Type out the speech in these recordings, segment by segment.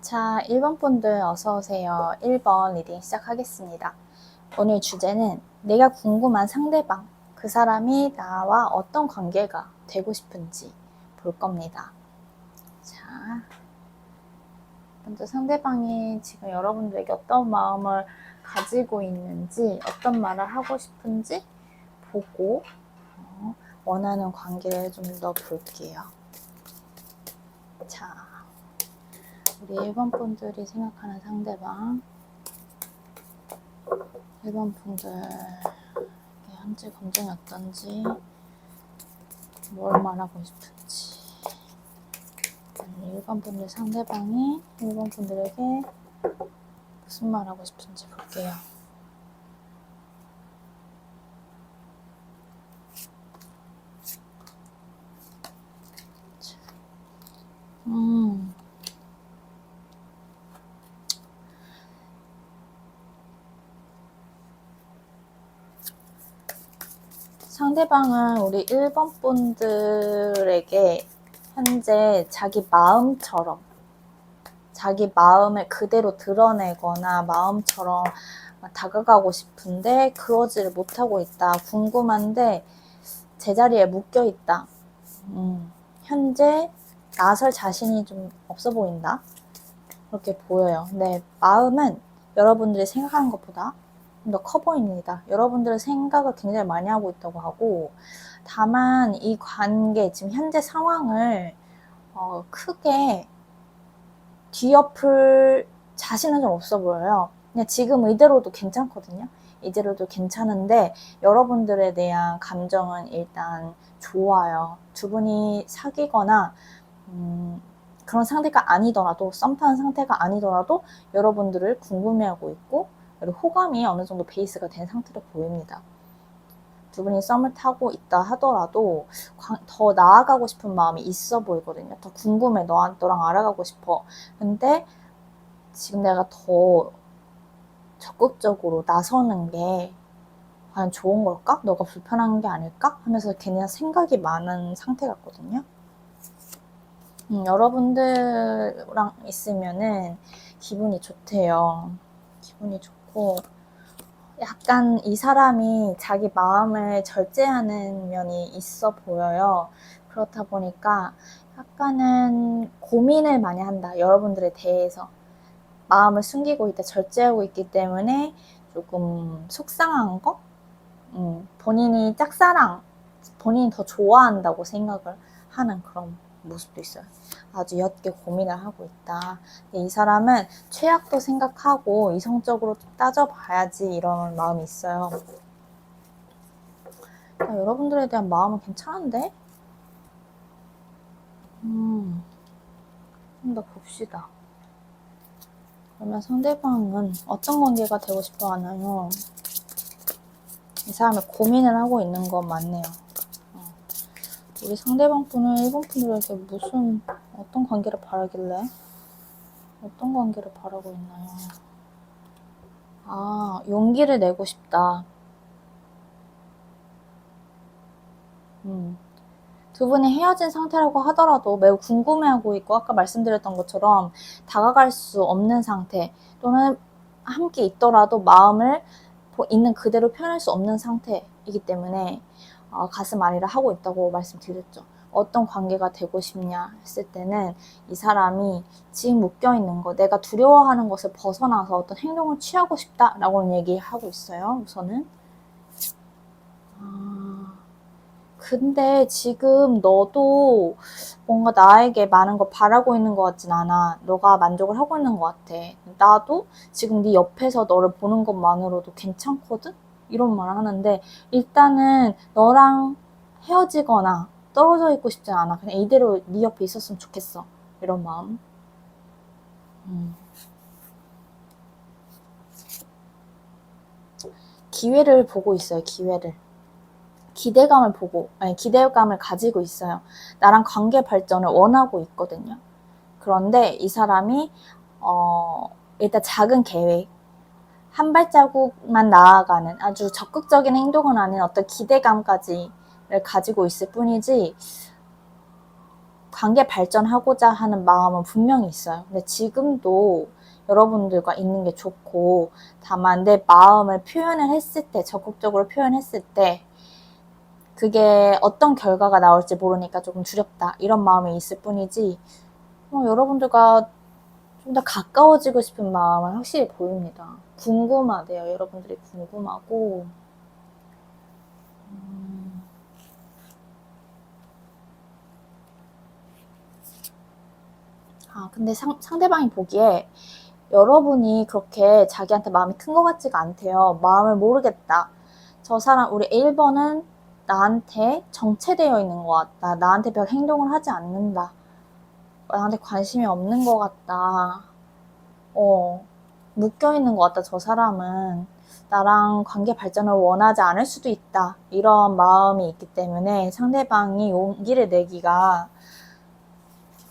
자, 1번 분들 어서오세요. 1번 리딩 시작하겠습니다. 오늘 주제는 내가 궁금한 상대방, 그 사람이 나와 어떤 관계가 되고 싶은지 볼 겁니다. 자, 먼저 상대방이 지금 여러분들에게 어떤 마음을 가지고 있는지, 어떤 말을 하고 싶은지 보고 원하는 관계를 좀 더 볼게요. 자, 우리 1번 분들이 생각하는 상대방, 1번 분들 현재 감정이 어떤지, 뭘 말하고 싶은지, 1번 분들 상대방이 1번 분들에게 무슨 말하고 싶은지 볼게요. 상대방은 우리 1번 분들에게 현재 자기 마음처럼, 자기 마음을 그대로 드러내거나 마음처럼 다가가고 싶은데 그러지를 못하고 있다. 궁금한데 제자리에 묶여 있다. 현재 나설 자신이 좀 없어 보인다. 그렇게 보여요. 근데 마음은 여러분들이 생각하는 것보다 좀 더 커 보입니다. 여러분들의 생각을 굉장히 많이 하고 있다고 하고, 다만 이 관계, 지금 현재 상황을 크게 뒤엎을 자신은 좀 없어 보여요. 그냥 지금 이대로도 괜찮거든요. 이대로도 괜찮은데 여러분들에 대한 감정은 일단 좋아요. 두 분이 사귀거나 그런 상태가 아니더라도, 썸 타는 상태가 아니더라도 여러분들을 궁금해하고 있고, 그리고 호감이 어느 정도 베이스가 된 상태로 보입니다. 두 분이 썸을 타고 있다 하더라도 더 나아가고 싶은 마음이 있어 보이거든요. 더 궁금해, 너랑 알아가고 싶어. 근데 지금 내가 더 적극적으로 나서는 게 과연 좋은 걸까? 너가 불편한 게 아닐까? 하면서 괜히 생각이 많은 상태 같거든요. 여러분들랑 있으면은 기분이 좋대요. 기분이 좋고, 약간 이 사람이 자기 마음을 절제하는 면이 있어 보여요. 그렇다 보니까 약간은 고민을 많이 한다. 여러분들에 대해서. 마음을 숨기고 있다, 절제하고 있기 때문에 조금 속상한 거? 본인이 짝사랑, 본인이 더 좋아한다고 생각을 하는 그런 모습도 있어요. 아주 옅게 고민을 하고 있다. 이 사람은 최악도 생각하고 이성적으로 따져봐야지 이런 마음이 있어요. 여러분들에 대한 마음은 괜찮은데? 좀 더 봅시다. 그러면 상대방은 어떤 관계가 되고 싶어 하나요? 이 사람이 고민을 하고 있는 건 맞네요. 우리 상대방 분은 1번 분들에게 어떤 관계를 바라길래? 어떤 관계를 바라고 있나요? 용기를 내고 싶다. 두 분이 헤어진 상태라고 하더라도 매우 궁금해하고 있고, 아까 말씀드렸던 것처럼 다가갈 수 없는 상태, 또는 함께 있더라도 마음을 있는 그대로 표현할 수 없는 상태이기 때문에 가슴 아리를 하고 있다고 말씀드렸죠. 어떤 관계가 되고 싶냐 했을 때는 이 사람이 지금 묶여있는 거, 내가 두려워하는 것을 벗어나서 어떤 행동을 취하고 싶다라고 얘기하고 있어요. 우선은 근데 지금 너도 뭔가 나에게 많은 걸 바라고 있는 것 같진 않아. 너가 만족을 하고 있는 것 같아. 나도 지금 네 옆에서 너를 보는 것만으로도 괜찮거든? 이런 말을 하는데, 일단은 너랑 헤어지거나 떨어져 있고 싶지 않아. 그냥 이대로 네 옆에 있었으면 좋겠어. 이런 마음. 기회를 보고 있어요. 기회를. 기대감을 가지고 있어요. 나랑 관계 발전을 원하고 있거든요. 그런데 이 사람이 일단 작은 계획, 한 발자국만 나아가는 아주 적극적인 행동은 아닌 어떤 기대감까지를 가지고 있을 뿐이지, 관계 발전하고자 하는 마음은 분명히 있어요. 근데 지금도 여러분들과 있는 게 좋고, 다만 내 마음을 표현을 했을 때, 적극적으로 표현했을 때 그게 어떤 결과가 나올지 모르니까 조금 두렵다, 이런 마음이 있을 뿐이지, 여러분들과 좀 더 가까워지고 싶은 마음은 확실히 보입니다. 궁금하대요. 여러분들이 궁금하고. 근데 상대방이 보기에 여러분이 그렇게 자기한테 마음이 큰 것 같지가 않대요. 마음을 모르겠다. 저 사람, 우리 1번은 나한테 정체되어 있는 것 같다. 나한테 별 행동을 하지 않는다. 나한테 관심이 없는 것 같다. 묶여있는 것 같다. 저 사람은 나랑 관계 발전을 원하지 않을 수도 있다. 이런 마음이 있기 때문에 상대방이 용기를 내기가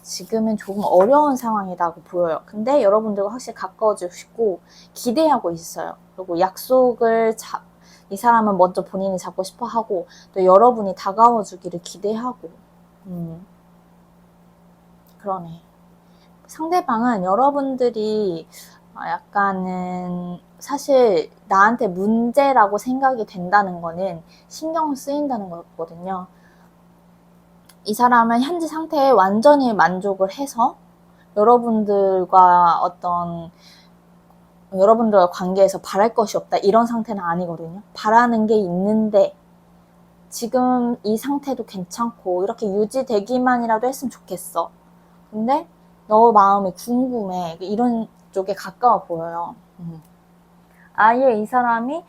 지금은 조금 어려운 상황이라고 보여요. 근데 여러분들과 확실히 가까워지고 싶고 기대하고 있어요. 그리고 약속을 이 사람은 먼저 본인이 잡고 싶어 하고, 또 여러분이 다가와 주기를 기대하고. 그러네. 상대방은 여러분들이 약간은 사실 나한테 문제라고 생각이 된다는 거는 신경 쓰인다는 거거든요. 이 사람은 현재 상태에 완전히 만족을 해서 여러분들과 관계에서 바랄 것이 없다, 이런 상태는 아니거든요. 바라는 게 있는데 지금 이 상태도 괜찮고 이렇게 유지되기만이라도 했으면 좋겠어. 근데 너 마음이 궁금해. 이런 쪽에 가까워 보여요. 아예 이 사람이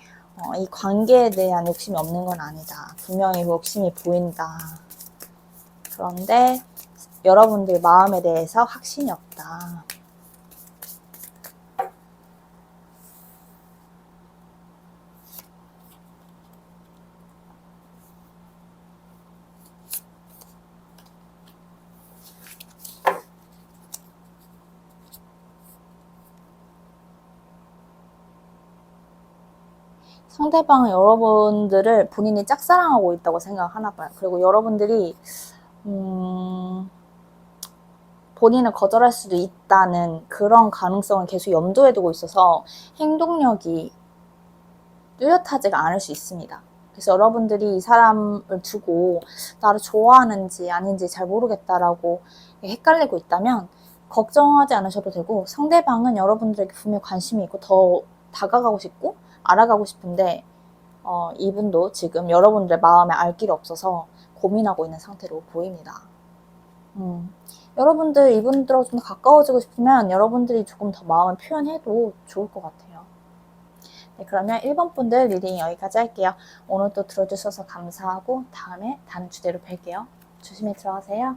이 관계에 대한 욕심이 없는 건 아니다. 분명히 욕심이 보인다. 그런데 여러분들 마음에 대해서 확신이 없다. 상대방은 여러분들을 본인이 짝사랑하고 있다고 생각하나 봐요. 그리고 여러분들이 본인을 거절할 수도 있다는 그런 가능성을 계속 염두에 두고 있어서 행동력이 뚜렷하지가 않을 수 있습니다. 그래서 여러분들이 이 사람을 두고 나를 좋아하는지 아닌지 잘 모르겠다라고 헷갈리고 있다면 걱정하지 않으셔도 되고, 상대방은 여러분들에게 분명히 관심이 있고 더 다가가고 싶고 알아가고 싶은데 이분도 지금 여러분들의 마음에 알 길이 없어서 고민하고 있는 상태로 보입니다. 여러분들 이분들하고 좀 더 가까워지고 싶으면 여러분들이 조금 더 마음을 표현해도 좋을 것 같아요. 네, 그러면 1번 분들 리딩 여기까지 할게요. 오늘 또 들어주셔서 감사하고 다음에 다른 주제로 뵐게요. 조심히 들어가세요.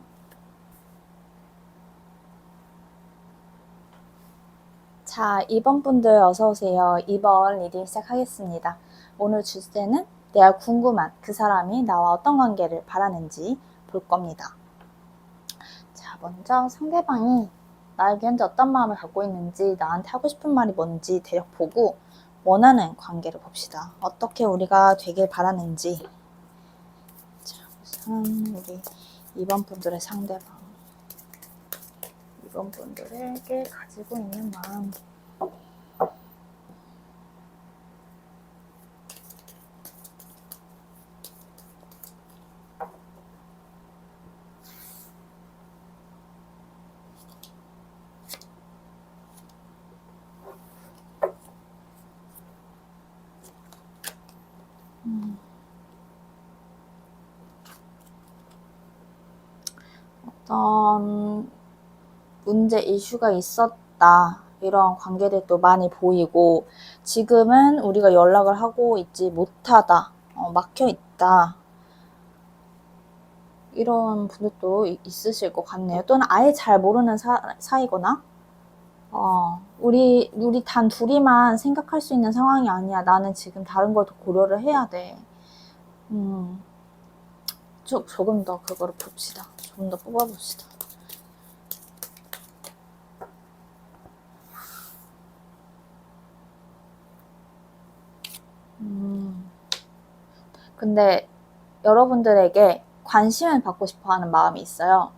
자, 2번 분들 어서오세요. 2번 리딩 시작하겠습니다. 오늘 주제는 내가 궁금한 그 사람이 나와 어떤 관계를 바라는지 볼 겁니다. 자, 먼저 상대방이 나에게 현재 어떤 마음을 갖고 있는지, 나한테 하고 싶은 말이 뭔지 대략 보고 원하는 관계를 봅시다. 어떻게 우리가 되길 바라는지. 자, 우선 우리 2번 분들의 상대방, 2번 분들에게 가지고 있는 마음. 어떤 문제, 이슈가 있었다, 이런 관계들도 많이 보이고, 지금은 우리가 연락을 하고 있지 못하다, 막혀 있다, 이런 분들도 있으실 것 같네요. 또는 아예 잘 모르는 사이거나 우리 단 둘이만 생각할 수 있는 상황이 아니야. 나는 지금 다른 걸 더 고려를 해야 돼. 조금 더 그거를 봅시다. 좀 더 뽑아봅시다. 근데 여러분들에게 관심을 받고 싶어 하는 마음이 있어요.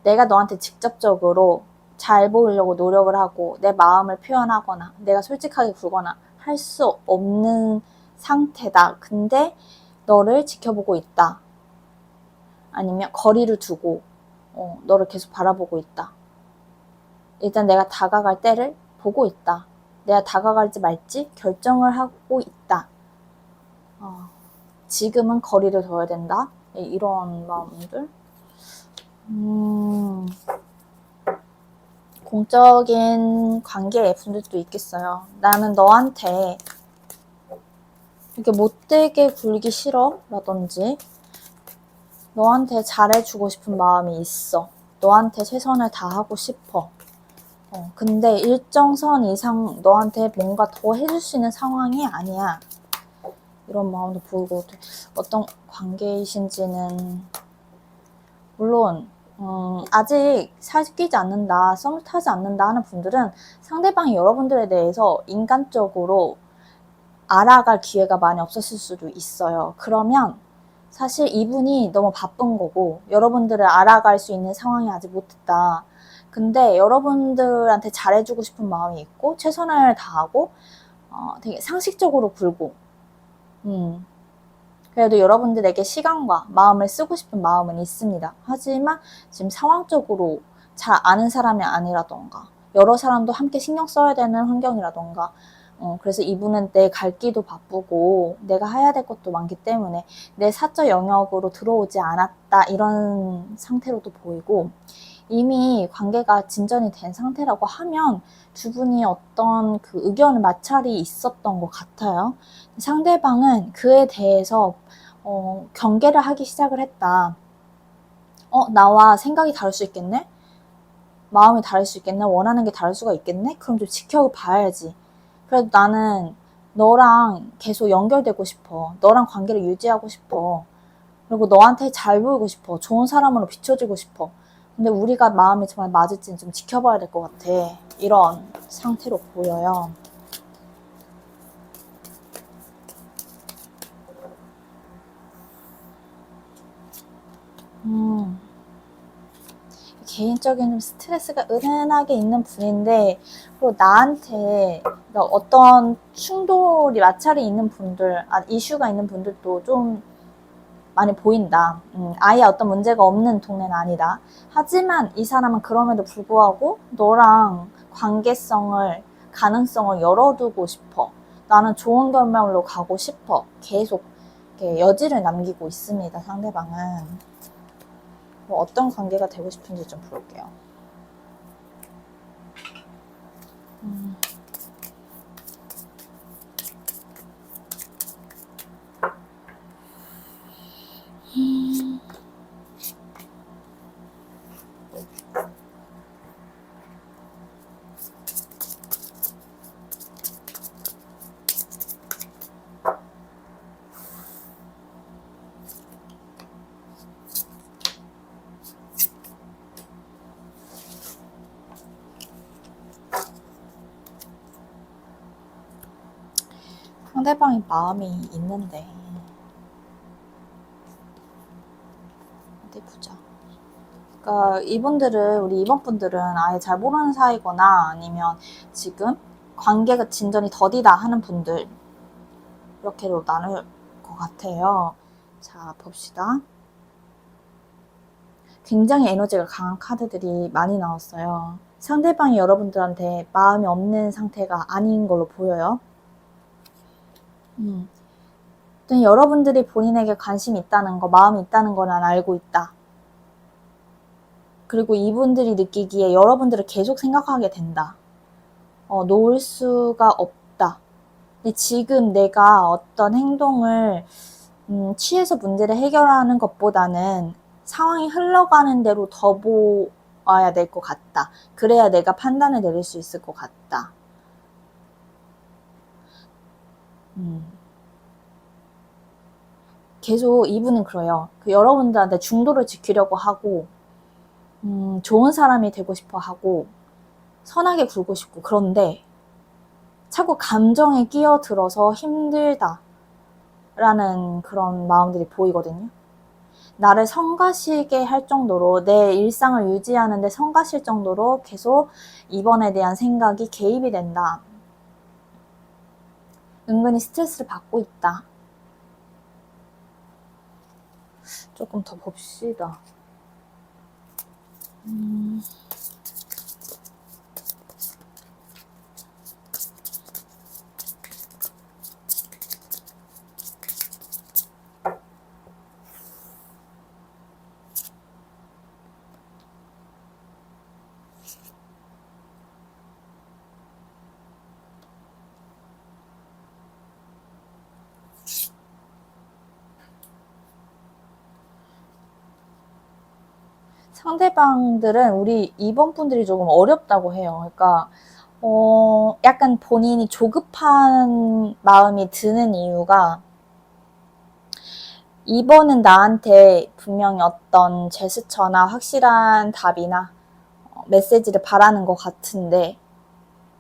내가 너한테 직접적으로 잘 보이려고 노력을 하고 내 마음을 표현하거나 내가 솔직하게 굴거나 할 수 없는 상태다. 근데 너를 지켜보고 있다. 아니면 거리를 두고 너를 계속 바라보고 있다. 일단 내가 다가갈 때를 보고 있다. 내가 다가갈지 말지 결정을 하고 있다. 지금은 거리를 둬야 된다. 이런 마음들. 공적인 관계의 분들도 있겠어요. 나는 너한테 이렇게 못되게 굴기 싫어 라든지 너한테 잘해주고 싶은 마음이 있어. 너한테 최선을 다하고 싶어. 근데 일정 선 이상 너한테 뭔가 더 해줄 수 있는 상황이 아니야. 이런 마음도 보이고 어떤 관계이신지는 물론 아직 사귀지 않는다, 썸을 타지 않는다 하는 분들은 상대방이 여러분들에 대해서 인간적으로 알아갈 기회가 많이 없었을 수도 있어요. 그러면 사실 이분이 너무 바쁜 거고 여러분들을 알아갈 수 있는 상황이 아직 못 됐다. 근데 여러분들한테 잘해주고 싶은 마음이 있고 최선을 다하고 되게 상식적으로 굴고 그래도 여러분들에게 시간과 마음을 쓰고 싶은 마음은 있습니다. 하지만 지금 상황적으로 잘 아는 사람이 아니라던가 여러 사람도 함께 신경 써야 되는 환경이라던가 그래서 이분은 내 갈 길도 바쁘고 내가 해야 될 것도 많기 때문에 내 사적 영역으로 들어오지 않았다 이런 상태로도 보이고 이미 관계가 진전이 된 상태라고 하면 두 분이 어떤 그 의견 마찰이 있었던 것 같아요. 상대방은 그에 대해서 경계를 하기 시작을 했다. 나와 생각이 다를 수 있겠네? 마음이 다를 수 있겠네? 원하는 게 다를 수가 있겠네? 그럼 좀 지켜봐야지. 그래도 나는 너랑 계속 연결되고 싶어. 너랑 관계를 유지하고 싶어. 그리고 너한테 잘 보이고 싶어. 좋은 사람으로 비춰지고 싶어. 근데 우리가 마음이 정말 맞을지는 좀 지켜봐야 될 것 같아. 이런 상태로 보여요. 개인적인 좀 스트레스가 은은하게 있는 분인데 그리고 나한테 그러니까 어떤 충돌이 마찰이 있는 분들 이슈가 있는 분들도 좀 많이 보인다. 아예 어떤 문제가 없는 동네는 아니다. 하지만 이 사람은 그럼에도 불구하고 너랑 관계성을 가능성을 열어두고 싶어. 나는 좋은 결말로 가고 싶어. 계속 이렇게 여지를 남기고 있습니다. 상대방은. 뭐 어떤 관계가 되고 싶은지 좀 볼게요. 상대방이 마음이 있는데 어디 보자. 그러니까 이분들은 우리 이번 분들은 아예 잘 모르는 사이거나 아니면 지금 관계가 진전이 더디다 하는 분들 이렇게로 나눌 것 같아요. 자 봅시다. 굉장히 에너지가 강한 카드들이 많이 나왔어요. 상대방이 여러분들한테 마음이 없는 상태가 아닌 걸로 보여요. 여러분들이 본인에게 관심이 있다는 거, 마음이 있다는 거 난 알고 있다. 그리고 이분들이 느끼기에 여러분들을 계속 생각하게 된다. 놓을 수가 없다. 근데 지금 내가 어떤 행동을 취해서 문제를 해결하는 것보다는 상황이 흘러가는 대로 더 보아야 될 것 같다. 그래야 내가 판단을 내릴 수 있을 것 같다. 계속 이분은 그래요. 여러분들한테 중도를 지키려고 하고 좋은 사람이 되고 싶어 하고 선하게 굴고 싶고 그런데 자꾸 감정에 끼어들어서 힘들다 라는 그런 마음들이 보이거든요. 나를 성가시게 할 정도로 내 일상을 유지하는데 성가실 정도로 계속 이번에 대한 생각이 개입이 된다. 은근히 스트레스를 받고 있다. 조금 더 봅시다. 상대방들은 우리 2번 분들이 조금 어렵다고 해요. 그러니까 약간 본인이 조급한 마음이 드는 이유가 2번은 나한테 분명히 어떤 제스처나 확실한 답이나 메시지를 바라는 것 같은데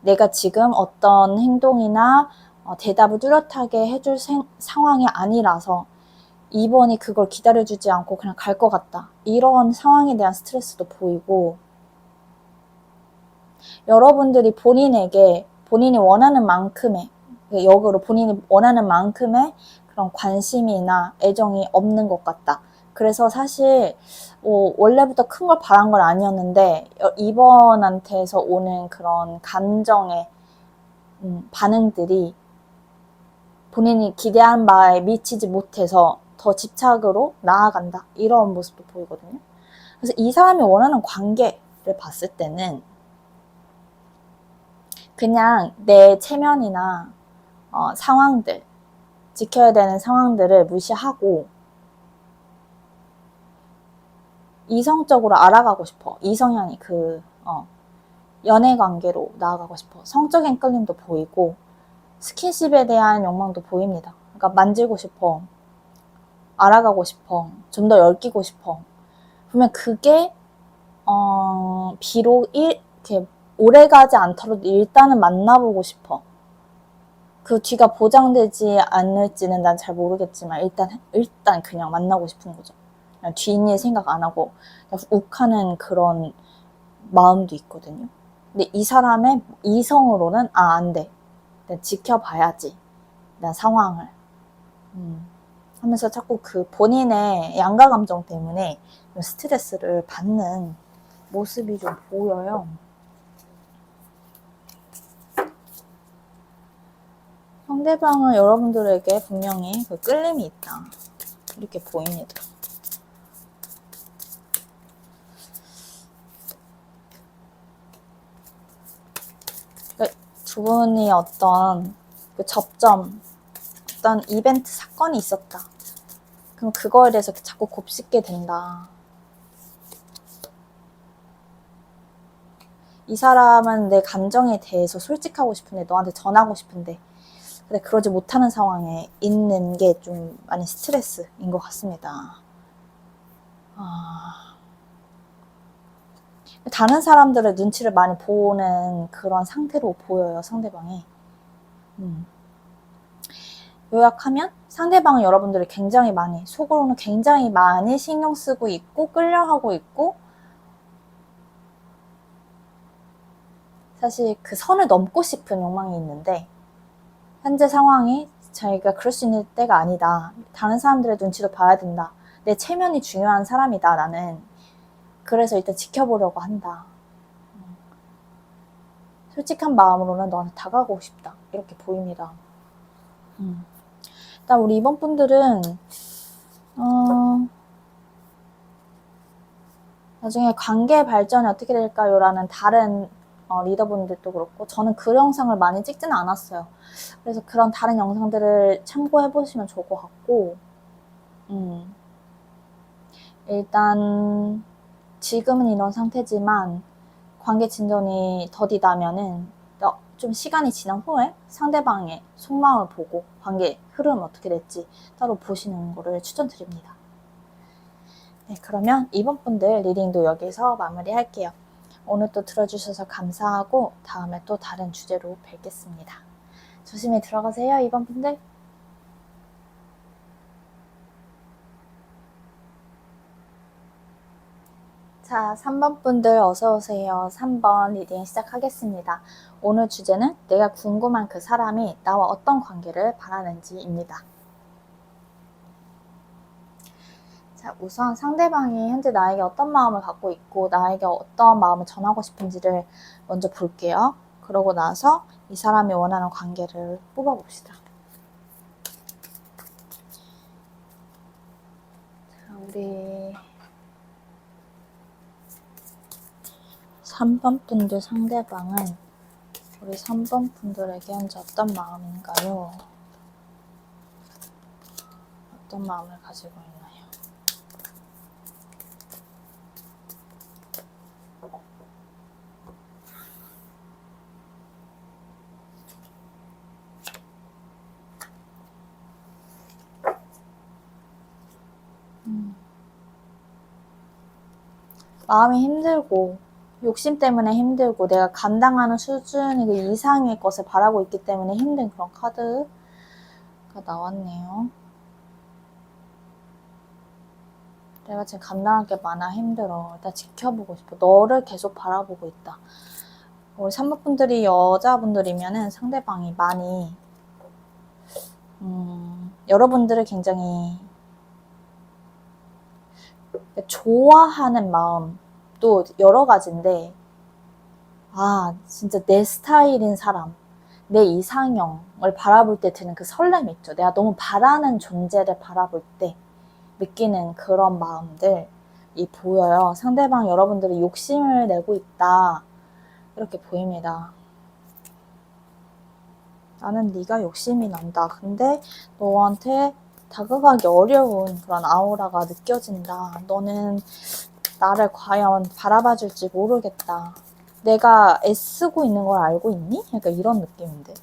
내가 지금 어떤 행동이나 대답을 뚜렷하게 해줄 상황이 아니라서 2번이 그걸 기다려주지 않고 그냥 갈 것 같다. 이런 상황에 대한 스트레스도 보이고 여러분들이 본인에게 본인이 원하는 만큼의 역으로 본인이 원하는 만큼의 그런 관심이나 애정이 없는 것 같다. 그래서 사실 원래부터 큰 걸 바란 건 아니었는데 2번한테서 오는 그런 감정의 반응들이 본인이 기대한 바에 미치지 못해서 더 집착으로 나아간다. 이런 모습도 보이거든요. 그래서 이 사람이 원하는 관계를 봤을 때는 그냥 내 체면이나 상황들, 지켜야 되는 상황들을 무시하고 이성적으로 알아가고 싶어. 이성향이 연애 관계로 나아가고 싶어. 성적인 끌림도 보이고 스킨십에 대한 욕망도 보입니다. 그러니까 만지고 싶어. 알아가고 싶어. 좀 더 얽히고 싶어. 그러면 그게 비록 이렇게 오래가지 않더라도 일단은 만나보고 싶어. 그 뒤가 보장되지 않을지는 난 잘 모르겠지만 일단 그냥 만나고 싶은 거죠. 그냥 뒤일 생각 안 하고 그냥 욱하는 그런 마음도 있거든요. 근데 이 사람의 이성으로는 안 돼. 일단 지켜봐야지. 난 상황을. 하면서 자꾸 그 본인의 양가 감정 때문에 스트레스를 받는 모습이 좀 보여요. 상대방은 여러분들에게 분명히 그 끌림이 있다. 이렇게 보입니다. 그러니까 두 분이 어떤 그 접점, 어떤 이벤트 사건이 있었다. 그럼 그거에 대해서 자꾸 곱씹게 된다. 이 사람은 내 감정에 대해서 솔직하고 싶은데 너한테 전하고 싶은데 근데 그러지 못하는 상황에 있는 게 좀 많이 스트레스인 것 같습니다. 다른 사람들의 눈치를 많이 보는 그런 상태로 보여요, 상대방이. 요약하면 상대방은 여러분들을 굉장히 많이 속으로는 굉장히 많이 신경 쓰고 있고 끌려하고 있고 사실 그 선을 넘고 싶은 욕망이 있는데 현재 상황이 자기가 그럴 수 있는 때가 아니다. 다른 사람들의 눈치도 봐야 된다. 내 체면이 중요한 사람이다, 나는. 그래서 일단 지켜보려고 한다. 솔직한 마음으로는 너한테 다가가고 싶다. 이렇게 보입니다. 일단 우리 이번 분들은 나중에 관계 발전이 어떻게 될까요? 라는 다른 리더분들도 그렇고 저는 그 영상을 많이 찍지는 않았어요. 그래서 그런 다른 영상들을 참고해 보시면 좋을 것 같고 일단 지금은 이런 상태지만 관계 진전이 더디다면은 좀 시간이 지난 후에 상대방의 속마음을 보고 관계 흐름 어떻게 될지 따로 보시는 거를 추천드립니다. 네, 그러면 이번 분들 리딩도 여기서 마무리할게요. 오늘 또 들어주셔서 감사하고 다음에 또 다른 주제로 뵙겠습니다. 조심히 들어가세요, 이번 분들. 자, 3번 분들 어서오세요. 3번 리딩 시작하겠습니다. 오늘 주제는 내가 궁금한 그 사람이 나와 어떤 관계를 바라는지입니다. 자, 우선 상대방이 현재 나에게 어떤 마음을 갖고 있고 나에게 어떤 마음을 전하고 싶은지를 먼저 볼게요. 그러고 나서 이 사람이 원하는 관계를 뽑아봅시다. 자, 우리 3번 분들 상대방은 우리 3번 분들에게 현재 어떤 마음인가요? 어떤 마음을 가지고 있나요? 마음이 힘들고 욕심 때문에 힘들고 내가 감당하는 수준이 그 이상의 것을 바라고 있기 때문에 힘든 그런 카드가 나왔네요. 내가 지금 감당할 게 많아 힘들어. 일단 지켜보고 싶어. 너를 계속 바라보고 있다. 우리 3번 분들이 여자분들이면은 상대방이 많이 여러분들을 굉장히 좋아하는 마음도 여러 가지인데 진짜 내 스타일인 사람, 내 이상형을 바라볼 때 드는 그 설렘 있죠. 내가 너무 바라는 존재를 바라볼 때 느끼는 그런 마음들이 보여요. 상대방 여러분들이 욕심을 내고 있다. 이렇게 보입니다. 나는 네가 욕심이 난다. 근데 너한테 다가가기 어려운 그런 아우라가 느껴진다. 너는 나를 과연 바라봐 줄지 모르겠다. 내가 애쓰고 있는 걸 알고 있니? 약간 이런 느낌인데.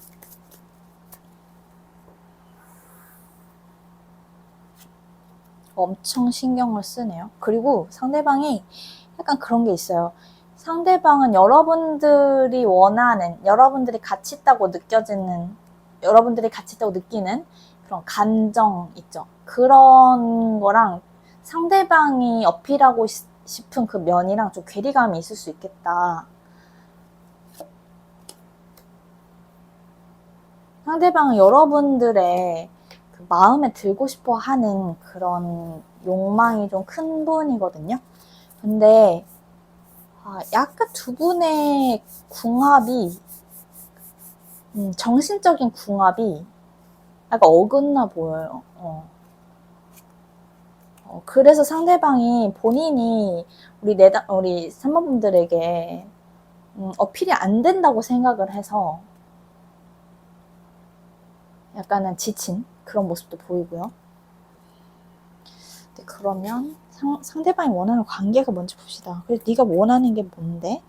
엄청 신경을 쓰네요. 그리고 상대방이 약간 그런 게 있어요. 상대방은 여러분들이 원하는, 여러분들이 가치 있다고 느껴지는, 여러분들이 가치 있다고 느끼는 그런 감정 있죠. 그런 거랑 상대방이 어필하고 싶은 그 면이랑 좀 괴리감이 있을 수 있겠다. 상대방은 여러분들의 그 마음에 들고 싶어 하는 그런 욕망이 좀 큰 분이거든요. 근데 약간 두 분의 궁합이 정신적인 궁합이 약간 어긋나 보여요. 그래서 상대방이 본인이 우리 3번 분들에게 어필이 안 된다고 생각을 해서 약간은 지친 그런 모습도 보이고요. 네, 그러면 상대방이 원하는 관계가 뭔지 봅시다. 그래서 네가 원하는 게 뭔데?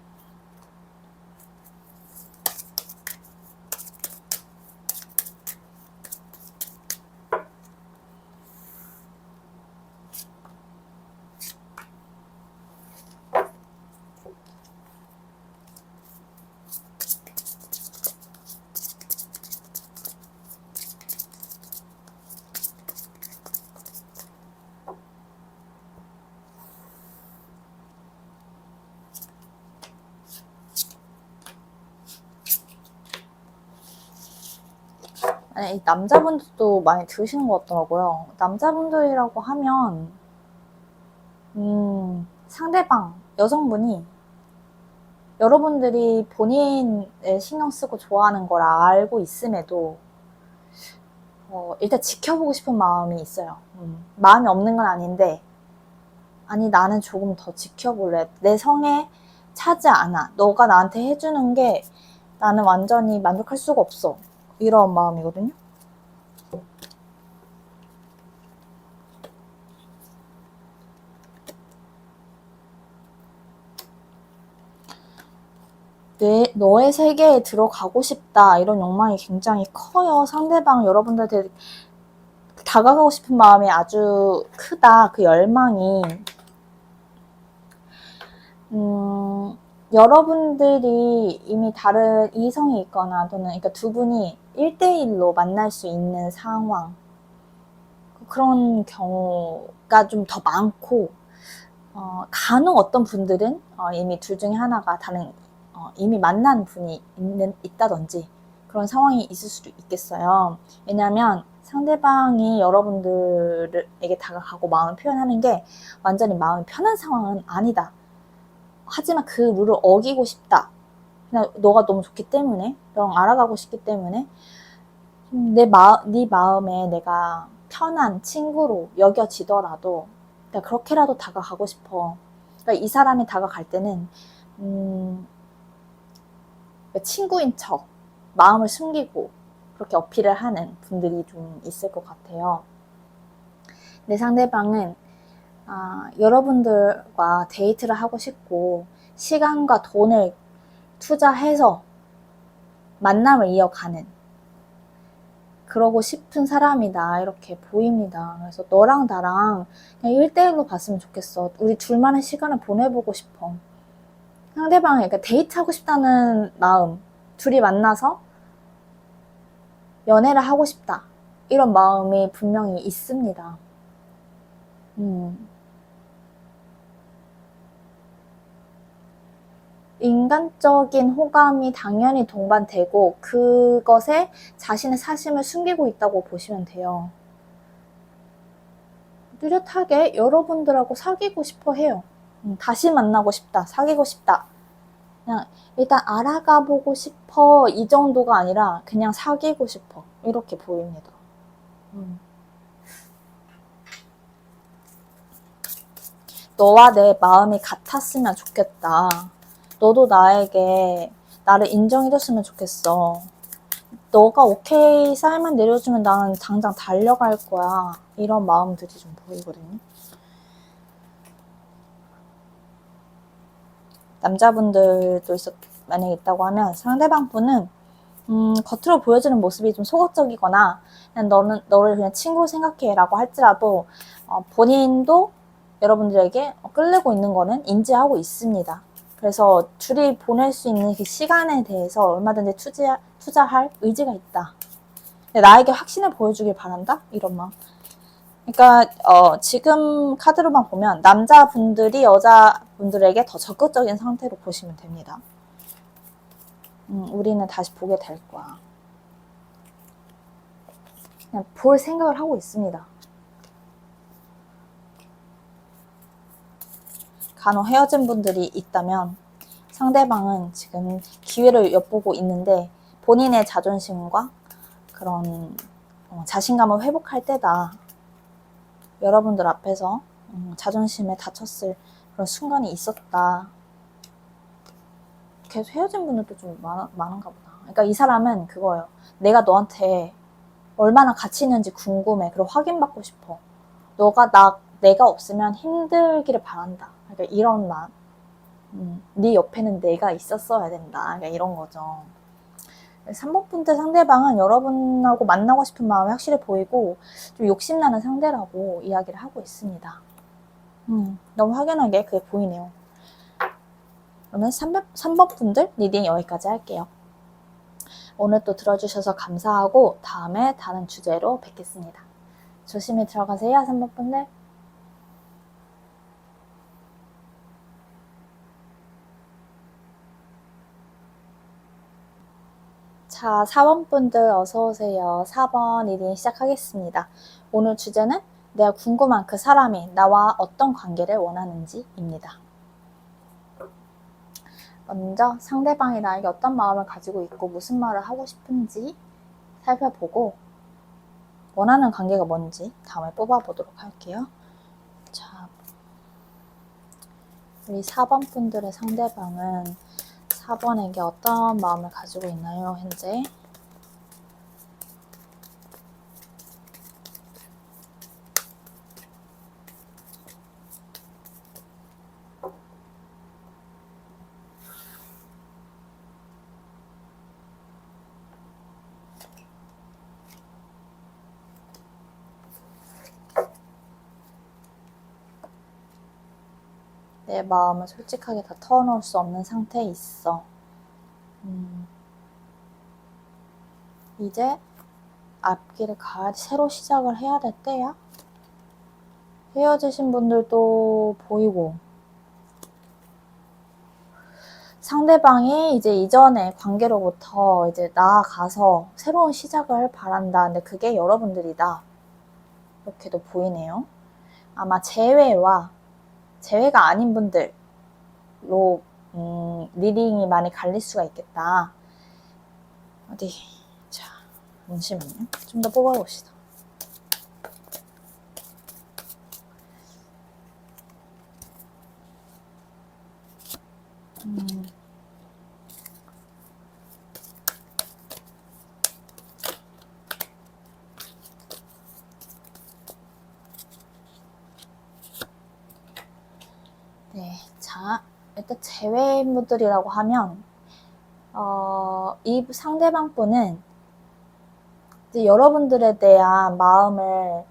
아니, 이 남자분들도 많이 들으시는 것 같더라고요. 남자분들이라고 하면 상대방 여성분이 여러분들이 본인을 신경 쓰고 좋아하는 걸 알고 있음에도 일단 지켜보고 싶은 마음이 있어요. 마음이 없는 건 아닌데 아니 나는 조금 더 지켜볼래. 내 성에 차지 않아. 너가 나한테 해주는 게 나는 완전히 만족할 수가 없어. 이런 마음이거든요. 너의 세계에 들어가고 싶다. 이런 욕망이 굉장히 커요. 상대방 여러분들한테 다가가고 싶은 마음이 아주 크다. 그 열망이. 여러분들이 이미 다른 이성이 있거나 또는 그러니까 두 분이 1대1로 만날 수 있는 상황. 그런 경우가 좀 더 많고 간혹 어떤 분들은 이미 둘 중에 하나가 다른 이미 만난 분이 있다든지 그런 상황이 있을 수도 있겠어요. 왜냐하면 상대방이 여러분들에게 다가가고 마음을 표현하는 게 완전히 마음이 편한 상황은 아니다. 하지만 그 룰을 어기고 싶다. 그냥 너가 너무 좋기 때문에, 너랑 알아가고 싶기 때문에 네 마음에 내가 편한 친구로 여겨지더라도 내가 그렇게라도 다가가고 싶어. 그러니까 이 사람이 다가갈 때는 친구인 척 마음을 숨기고 그렇게 어필을 하는 분들이 좀 있을 것 같아요. 내 상대방은 여러분들과 데이트를 하고 싶고 시간과 돈을 투자해서 만남을 이어가는 그러고 싶은 사람이다 이렇게 보입니다. 그래서 너랑 나랑 그냥 1대1로 봤으면 좋겠어. 우리 둘만의 시간을 보내보고 싶어. 상대방이 그러니까 데이트하고 싶다는 마음, 둘이 만나서 연애를 하고 싶다 이런 마음이 분명히 있습니다. 인간적인 호감이 당연히 동반되고 그것에 자신의 사심을 숨기고 있다고 보시면 돼요. 뚜렷하게 여러분들하고 사귀고 싶어 해요. 다시 만나고 싶다, 사귀고 싶다. 그냥 일단 알아가 보고 싶어 이 정도가 아니라 그냥 사귀고 싶어 이렇게 보입니다. 너와 내 마음이 같았으면 좋겠다. 너도 나를 인정해줬으면 좋겠어. 너가 오케이 사인만 내려주면 나는 당장 달려갈 거야. 이런 마음들이 좀 보이거든요. 남자분들도 만약에 있다고 하면 상대방 분은 겉으로 보여주는 모습이 좀 소극적이거나 그냥 너를 그냥 친구로 생각해 라고 할지라도 본인도 여러분들에게 끌리고 있는 거는 인지하고 있습니다. 그래서 둘이 보낼 수 있는 그 시간에 대해서 얼마든지 투자할 의지가 있다. 나에게 확신을 보여주길 바란다? 이런 마음. 그러니까 지금 카드로만 보면 남자분들이 여자분들에게 더 적극적인 상태로 보시면 됩니다. 우리는 다시 보게 될 거야. 그냥 볼 생각을 하고 있습니다. 간혹 헤어진 분들이 있다면 상대방은 지금 기회를 엿보고 있는데 본인의 자존심과 그런 자신감을 회복할 때다. 여러분들 앞에서 자존심에 다쳤을 그런 순간이 있었다. 계속 헤어진 분들도 좀 많은가 보다. 그러니까 이 사람은 그거예요. 내가 너한테 얼마나 가치 있는지 궁금해. 그리고 확인받고 싶어. 내가 없으면 힘들기를 바란다. 그러니까 이런 마음. 네 옆에는 내가 있었어야 된다. 그러니까 이런 거죠. 3번 분들 상대방은 여러분하고 만나고 싶은 마음이 확실히 보이고 좀 욕심나는 상대라고 이야기를 하고 있습니다. 너무 확연하게 그게 보이네요. 그러면 3번 분들 리딩 여기까지 할게요. 오늘 또 들어주셔서 감사하고 다음에 다른 주제로 뵙겠습니다. 조심히 들어가세요, 3번 분들. 자, 4번 분들 어서오세요. 4번 리딩 시작하겠습니다. 오늘 주제는 내가 궁금한 그 사람이 나와 어떤 관계를 원하는지입니다. 먼저 상대방이 나에게 어떤 마음을 가지고 있고 무슨 말을 하고 싶은지 살펴보고 원하는 관계가 뭔지 다음에 뽑아보도록 할게요. 자, 우리 4번 분들의 상대방은 4번에게 어떤 마음을 가지고 있나요, 현재? 내 마음을 솔직하게 다 털어놓을 수 없는 상태에 있어. 이제 앞길을 새로 시작을 해야 될 때야. 헤어지신 분들도 보이고 상대방이 이제 이전의 관계로부터 이제 나아가서 새로운 시작을 바란다. 근데 그게 여러분들이다. 이렇게도 보이네요. 아마 재회가 아닌 분들로 리딩이 많이 갈릴 수가 있겠다. 어디, 자, 잠시만요. 좀 더 뽑아봅시다. 네, 자, 일단 재회인분들이라고 하면 이 상대방 분은 이제 여러분들에 대한 마음을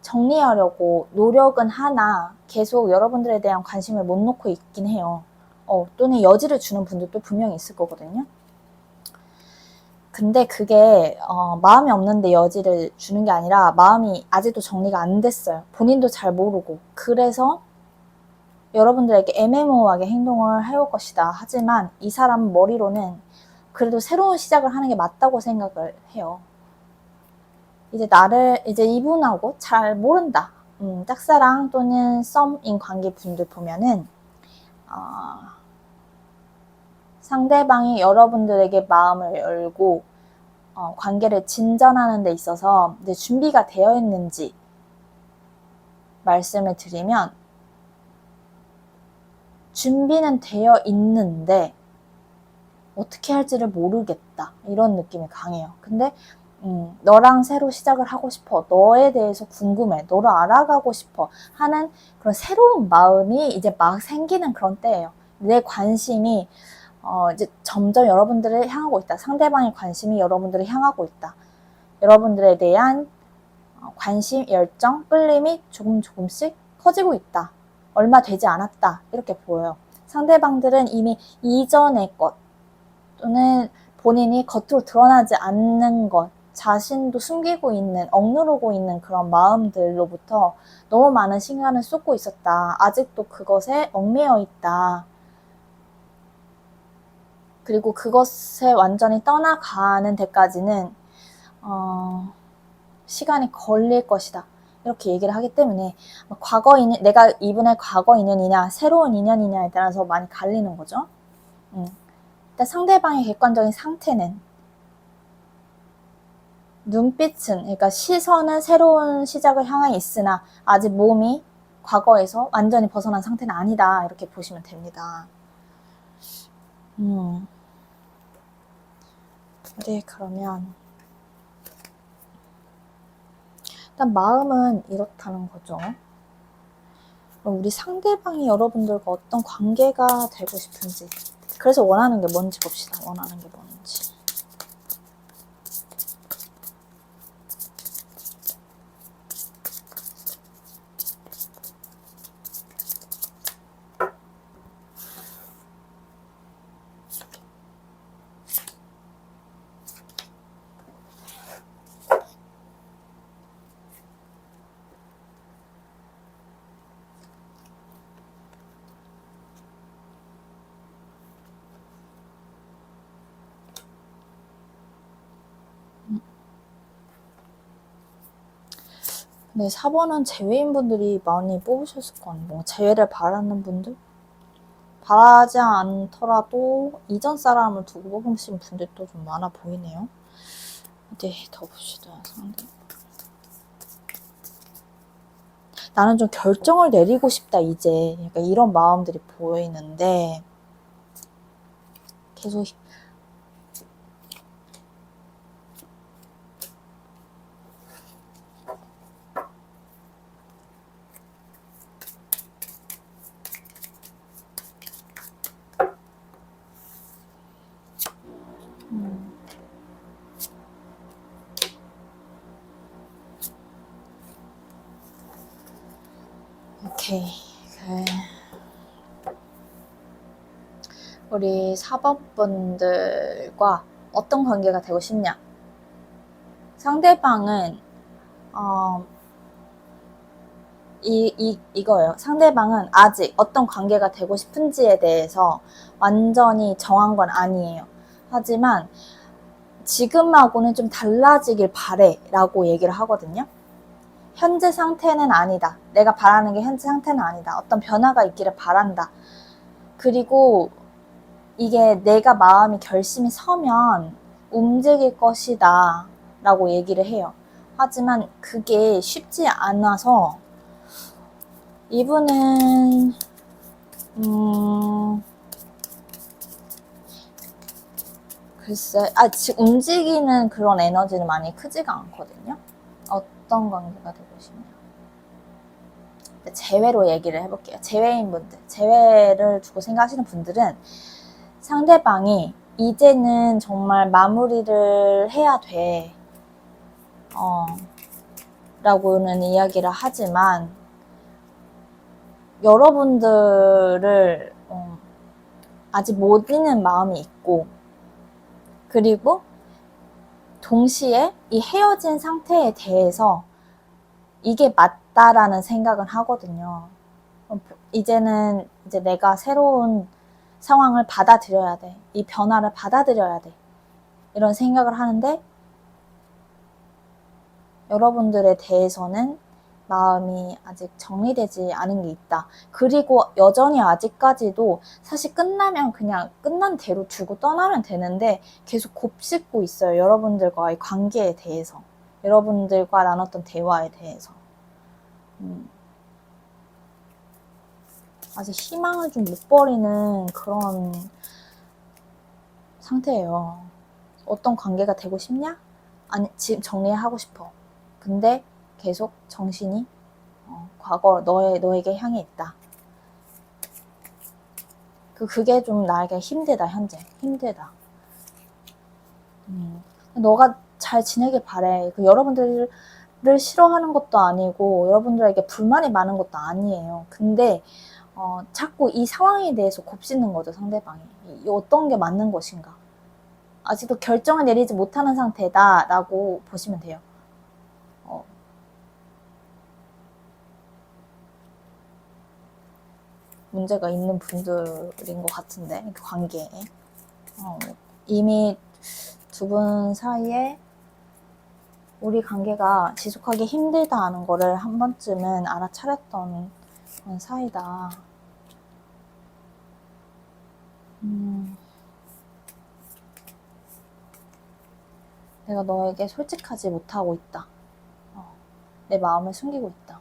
정리하려고 노력은 하나 계속 여러분들에 대한 관심을 못 놓고 있긴 해요. 또는 여지를 주는 분들도 분명히 있을 거거든요. 근데 그게 마음이 없는데 여지를 주는 게 아니라 마음이 아직도 정리가 안 됐어요. 본인도 잘 모르고. 그래서 여러분들에게 애매모호하게 행동을 해올 것이다. 하지만 이 사람 머리로는 그래도 새로운 시작을 하는 게 맞다고 생각을 해요. 이제 이분하고 잘 모른다. 짝사랑 또는 썸인 관계 분들 보면은, 상대방이 여러분들에게 마음을 열고, 관계를 진전하는 데 있어서 이제 준비가 되어 있는지 말씀을 드리면, 준비는 되어 있는데, 어떻게 할지를 모르겠다. 이런 느낌이 강해요. 근데, 너랑 새로 시작을 하고 싶어. 너에 대해서 궁금해. 너를 알아가고 싶어. 하는 그런 새로운 마음이 이제 막 생기는 그런 때예요. 내 관심이, 이제 점점 여러분들을 향하고 있다. 상대방의 관심이 여러분들을 향하고 있다. 여러분들에 대한 관심, 열정, 끌림이 조금씩 커지고 있다. 얼마 되지 않았다. 이렇게 보여요. 상대방들은 이미 이전의 것, 또는 본인이 겉으로 드러나지 않는 것, 자신도 숨기고 있는, 억누르고 있는 그런 마음들로부터 너무 많은 시간을 쏟고 있었다. 아직도 그것에 얽매여 있다. 그리고 그것에 완전히 떠나가는 데까지는 시간이 걸릴 것이다. 이렇게 얘기를 하기 때문에 내가 이분의 과거 인연이냐 새로운 인연이냐에 따라서 많이 갈리는 거죠. 일단 상대방의 객관적인 상태는, 눈빛은, 그러니까 시선은 새로운 시작을 향해 있으나 아직 몸이 과거에서 완전히 벗어난 상태는 아니다. 이렇게 보시면 됩니다. 네, 그러면 일단 마음은 이렇다는 거죠. 그럼 우리 상대방이 여러분들과 어떤 관계가 되고 싶은지, 그래서 원하는 게 뭔지 봅시다. 원하는 게 뭔지. 네, 4번은 재회인 분들이 많이 뽑으셨을 거 아니에요. 뭔가 재회를 바라는 분들? 바라지 않더라도 이전 사람을 두고 뽑으신 분들도 좀 많아 보이네요. 네, 더 봅시다. 상대. 나는 좀 결정을 내리고 싶다, 이제. 약간 이런 마음들이 보이는데, 계속 오케이. 우리 4번 분들과 어떤 관계가 되고 싶냐? 상대방은 이거예요. 상대방은 아직 어떤 관계가 되고 싶은지에 대해서 완전히 정한 건 아니에요. 하지만 지금하고는 좀 달라지길 바래 라고 얘기를 하거든요. 현재 상태는 아니다. 내가 바라는 게 현재 상태는 아니다. 어떤 변화가 있기를 바란다. 그리고 이게 내가 마음이 결심이 서면 움직일 것이다 라고 얘기를 해요. 하지만 그게 쉽지 않아서 이분은 글쎄, 지금 움직이는 그런 에너지는 많이 크지가 않거든요. 어떤 관계가 되고 싶냐. 재회로 얘기를 해볼게요. 재회인 분들, 재회를 두고 생각하시는 분들은 상대방이 이제는 정말 마무리를 해야 돼. 라고는 이야기를 하지만 여러분들을 아직 못 잊는 마음이 있고, 그리고 동시에 이 헤어진 상태에 대해서 이게 맞다라는 생각을 하거든요. 이제는 이제 내가 새로운 상황을 받아들여야 돼. 이 변화를 받아들여야 돼. 이런 생각을 하는데 여러분들에 대해서는 마음이 아직 정리되지 않은 게 있다. 그리고 여전히 아직까지도 사실 끝나면 그냥 끝난 대로 두고 떠나면 되는데 계속 곱씹고 있어요. 여러분들과의 관계에 대해서. 여러분들과 나눴던 대화에 대해서. 아직 희망을 좀 못 버리는 그런 상태예요. 어떤 관계가 되고 싶냐? 아니, 지금 정리하고 싶어. 근데 계속 정신이 과거 너에게 향해 있다. 그게 좀 나에게 힘들다. 현재 힘들다. 너가 잘 지내길 바래. 여러분들을 싫어하는 것도 아니고 여러분들에게 불만이 많은 것도 아니에요. 근데 자꾸 이 상황에 대해서 곱씹는 거죠. 상대방이 어떤 게 맞는 것인가. 아직도 결정을 내리지 못하는 상태다 라고 보시면 돼요. 문제가 있는 분들인 것 같은데, 그 관계에. 이미 두 분 사이에 우리 관계가 지속하기 힘들다는 거를 한 번쯤은 알아차렸던 그런 사이다. 내가 너에게 솔직하지 못하고 있다. 내 마음을 숨기고 있다.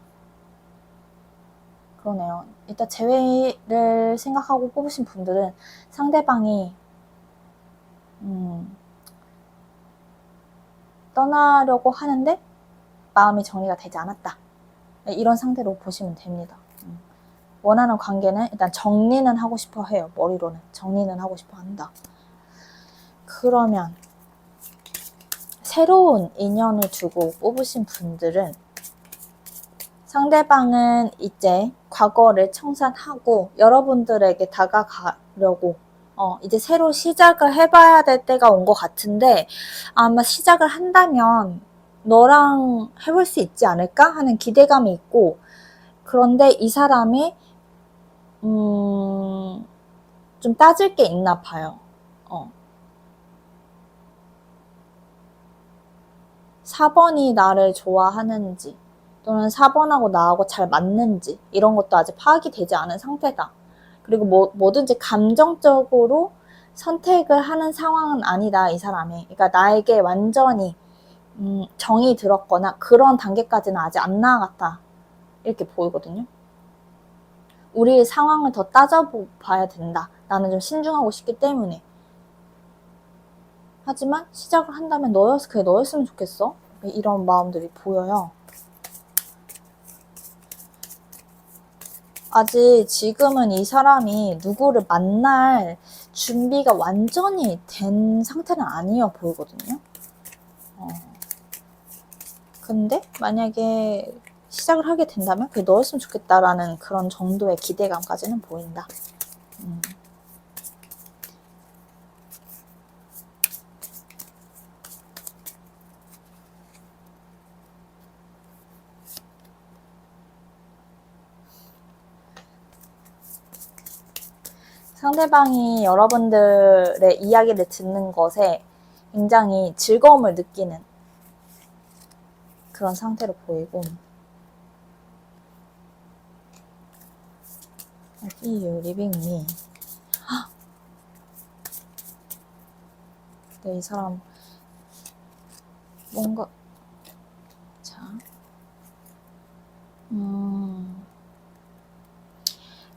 그러네요. 일단 재회를 생각하고 뽑으신 분들은 상대방이 떠나려고 하는데 마음이 정리가 되지 않았다. 이런 상태로 보시면 됩니다. 원하는 관계는 일단 정리는 하고 싶어 해요. 머리로는 정리는 하고 싶어 한다. 그러면 새로운 인연을 두고 뽑으신 분들은 상대방은 이제 과거를 청산하고 여러분들에게 다가가려고 이제 새로 시작을 해봐야 될 때가 온 것 같은데, 아마 시작을 한다면 너랑 해볼 수 있지 않을까 하는 기대감이 있고, 그런데 이 사람이 좀 따질 게 있나 봐요. 4번이 나를 좋아하는지 또는 4번하고 나하고 잘 맞는지 이런 것도 아직 파악이 되지 않은 상태다. 그리고 뭐든지 감정적으로 선택을 하는 상황은 아니다, 이 사람이. 그러니까 나에게 완전히 정이 들었거나 그런 단계까지는 아직 안 나아갔다, 이렇게 보이거든요. 우리의 상황을 더 따져봐야 된다. 나는 좀 신중하고 싶기 때문에. 하지만 시작을 한다면 그게 너였으면 좋겠어. 이런 마음들이 보여요. 아직 지금은 이 사람이 누구를 만날 준비가 완전히 된 상태는 아니어 보이거든요. 근데 만약에 시작을 하게 된다면 그게 너였으면 좋겠다라는 그런 정도의 기대감까지는 보인다. 상대방이 여러분들의 이야기를 듣는 것에 굉장히 즐거움을 느끼는 그런 상태로 보이고, I feel you leaving me. 네, 이 사람 뭔가 자,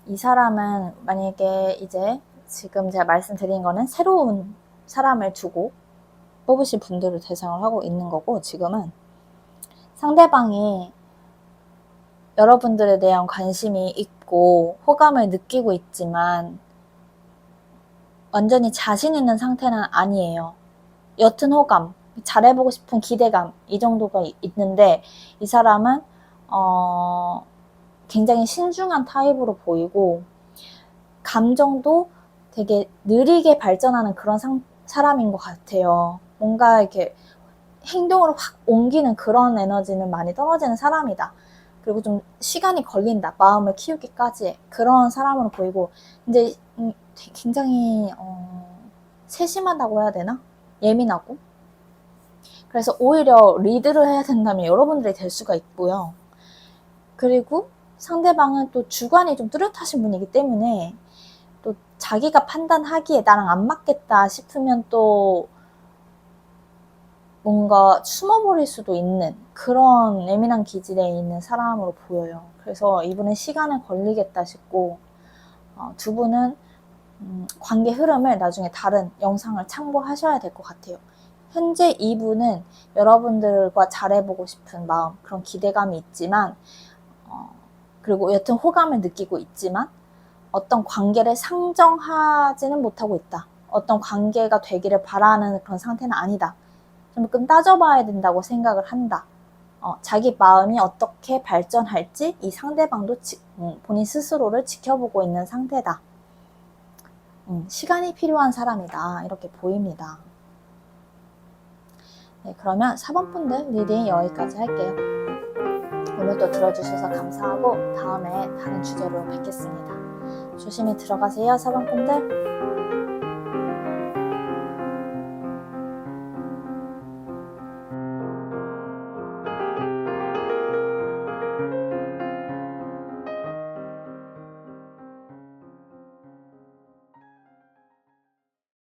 이 사람은 만약에 이제 지금 제가 말씀드린 거는 새로운 사람을 두고 뽑으실 분들을 대상을 하고 있는 거고, 지금은 상대방이 여러분들에 대한 관심이 있고 호감을 느끼고 있지만 완전히 자신 있는 상태는 아니에요. 옅은 호감, 잘해보고 싶은 기대감, 이 정도가 있는데, 이 사람은 굉장히 신중한 타입으로 보이고 감정도 되게 느리게 발전하는 그런 사람인 것 같아요. 뭔가 이렇게 행동으로 확 옮기는 그런 에너지는 많이 떨어지는 사람이다. 그리고 좀 시간이 걸린다. 마음을 키우기까지. 그런 사람으로 보이고, 근데 굉장히 세심하다고 해야 되나? 예민하고. 그래서 오히려 리드를 해야 된다면 여러분들이 될 수가 있고요. 그리고 상대방은 또 주관이 좀 뚜렷하신 분이기 때문에 또 자기가 판단하기에 나랑 안 맞겠다 싶으면 또 뭔가 숨어버릴 수도 있는 그런 예민한 기질에 있는 사람으로 보여요. 그래서 이분은 시간을 걸리겠다 싶고, 두 분은 관계 흐름을 나중에 다른 영상을 참고하셔야 될 것 같아요. 현재 이분은 여러분들과 잘해보고 싶은 마음, 그런 기대감이 있지만, 그리고 여튼 호감을 느끼고 있지만 어떤 관계를 상정하지는 못하고 있다. 어떤 관계가 되기를 바라는 그런 상태는 아니다. 조금 따져봐야 된다고 생각을 한다. 자기 마음이 어떻게 발전할지 이 상대방도 본인 스스로를 지켜보고 있는 상태다. 시간이 필요한 사람이다. 이렇게 보입니다. 네, 그러면 4번 분들 리딩 여기까지 할게요. 오늘도 들어주셔서 감사하고 다음에 다른 주제로 뵙겠습니다. 조심히 들어가세요, 4번 분들.